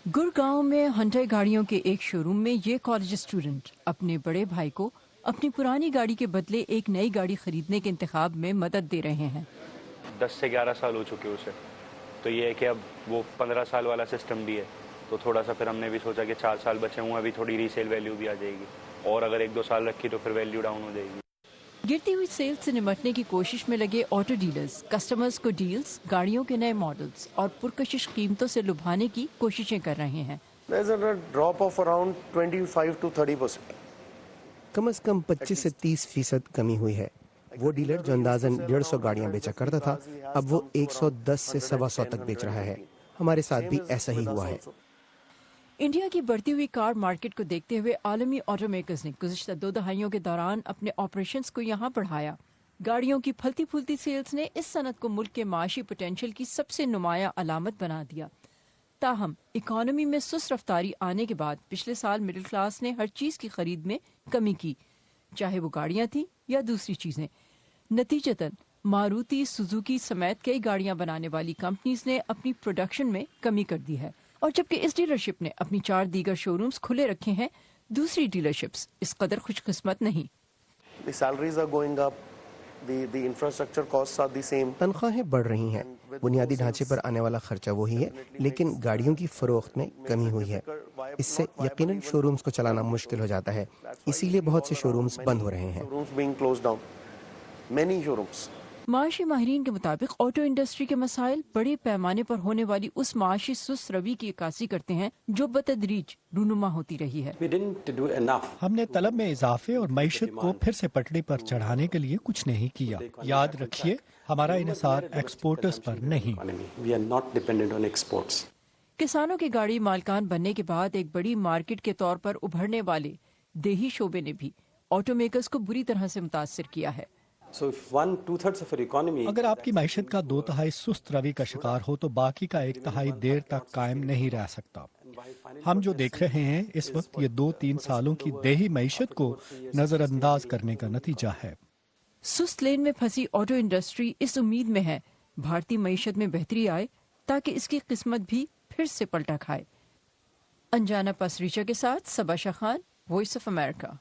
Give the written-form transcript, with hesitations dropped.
गुड़गांव में हंटर गाड़ियों के एक शोरूम में ये कॉलेज स्टूडेंट अपने बड़े भाई को अपनी पुरानी गाड़ी के बदले एक नई गाड़ी खरीदने के इंतखाब में मदद दे रहे हैं। 10 से 11 साल हो चुके उसे, तो ये है कि अब वो 15 साल वाला सिस्टम भी है, तो थोड़ा सा फिर हमने भी सोचा कि 4 साल बचे हुए, अभी थोड़ी रीसेल वैल्यू भी आ जाएगी, और अगर 1-2 साल रखी तो फिर वैल्यू डाउन हो जाएगी। गिरती हुई सेल्स से निपटने की कोशिश में लगे ऑटो डीलर्स कस्टमर्स को डील्स, गाड़ियों के नए मॉडल्स और पुरकशिश कीमतों से लुभाने की कोशिशें कर रहे हैं। There's a drop of around 25 to 30%. कम से कम 25 से 30% कमी हुई है। वो डीलर जो अंदाजन 150 गाड़ियां बेचा करता था, अब वो 110 से 125 तक बेच रहा है। हमारे साथ भी ऐसा ही हुआ है। इंडिया की बढ़ती हुई कार मार्केट को देखते हुए आलमी ऑटो मेकर्स ने गुज़िश्ता 2 दहाइयों के दौरान अपने ऑपरेशंस को यहाँ बढ़ाया। गाड़ियों की फलती फूलती सेल्स ने इस सनत को मुल्क के माशी पोटेंशियल की सबसे नुमाया अलामत बना दिया। ताहम इकॉनमी में सुस्त रफ्तारी आने के बाद पिछले साल मिडिल क्लास ने हर चीज़ की खरीद में कमी की, चाहे वो गाड़ियाँ थीं या दूसरी चीज़ें। नतीजतन मारुति, सुजुकी समेत कई गाड़ियाँ बनाने वाली कंपनीज ने अपनी प्रोडक्शन में कमी कर दी है। और जबकि इस डीलरशिप ने अपनी 4 दीगर शोरूम्स खुले रखे हैं, दूसरी डीलरशिप्स इस कदर खुशकिस्मत नहीं। The salaries are going up, the infrastructure costs are the same. तनख्वाहें बढ़ रही हैं, बुनियादी ढांचे पर आने वाला खर्चा वही है, लेकिन गाड़ियों की फरोख्त में कमी हुई है। इससे यकीनन शोरूम्स को चलाना मुश्किल हो जाता है, इसीलिए बहुत से शोरूम्स बंद हो रहे हैं। Showrooms being closed down. Many showrooms. माशी माहिरीन के मुताबिक ऑटो इंडस्ट्री के मसाइल बड़े पैमाने पर होने वाली उस माशी सुस्त रवि की अक्कासी करते हैं जो बतदरीज रूनुमा होती रही है। हमने तलब में इजाफे और मईशत को फिर से पटरी पर चढ़ाने के लिए कुछ नहीं किया। याद रखिए, हमारा इन्हिसार एक्सपोर्टर्स पर नहीं। किसानों के गाड़ी मालकान बनने के बाद एक बड़ी मार्केट के तौर पर उभरने वाले देही शोबे ने भी ऑटो मेकर्स को बुरी तरह से मुतासिर किया है। अगर आपकी मैशत का 2/3 सुस्त रवि का शिकार हो तो बाकी का 1/3 देर तक कायम नहीं रह सकता। हम जो देख रहे हैं इस वक्त ये 2-3 सालों की देही मैशत को नजरअंदाज करने का नतीजा है। सुस्त लेन में फंसी ऑटो इंडस्ट्री इस उम्मीद में है भारतीय मैशत में बेहतरी आए ताकि इसकी किस्मत भी फिर से पलटा खाए। अंजाना पसरीचा के साथ Saba Shah Khan, voice of America.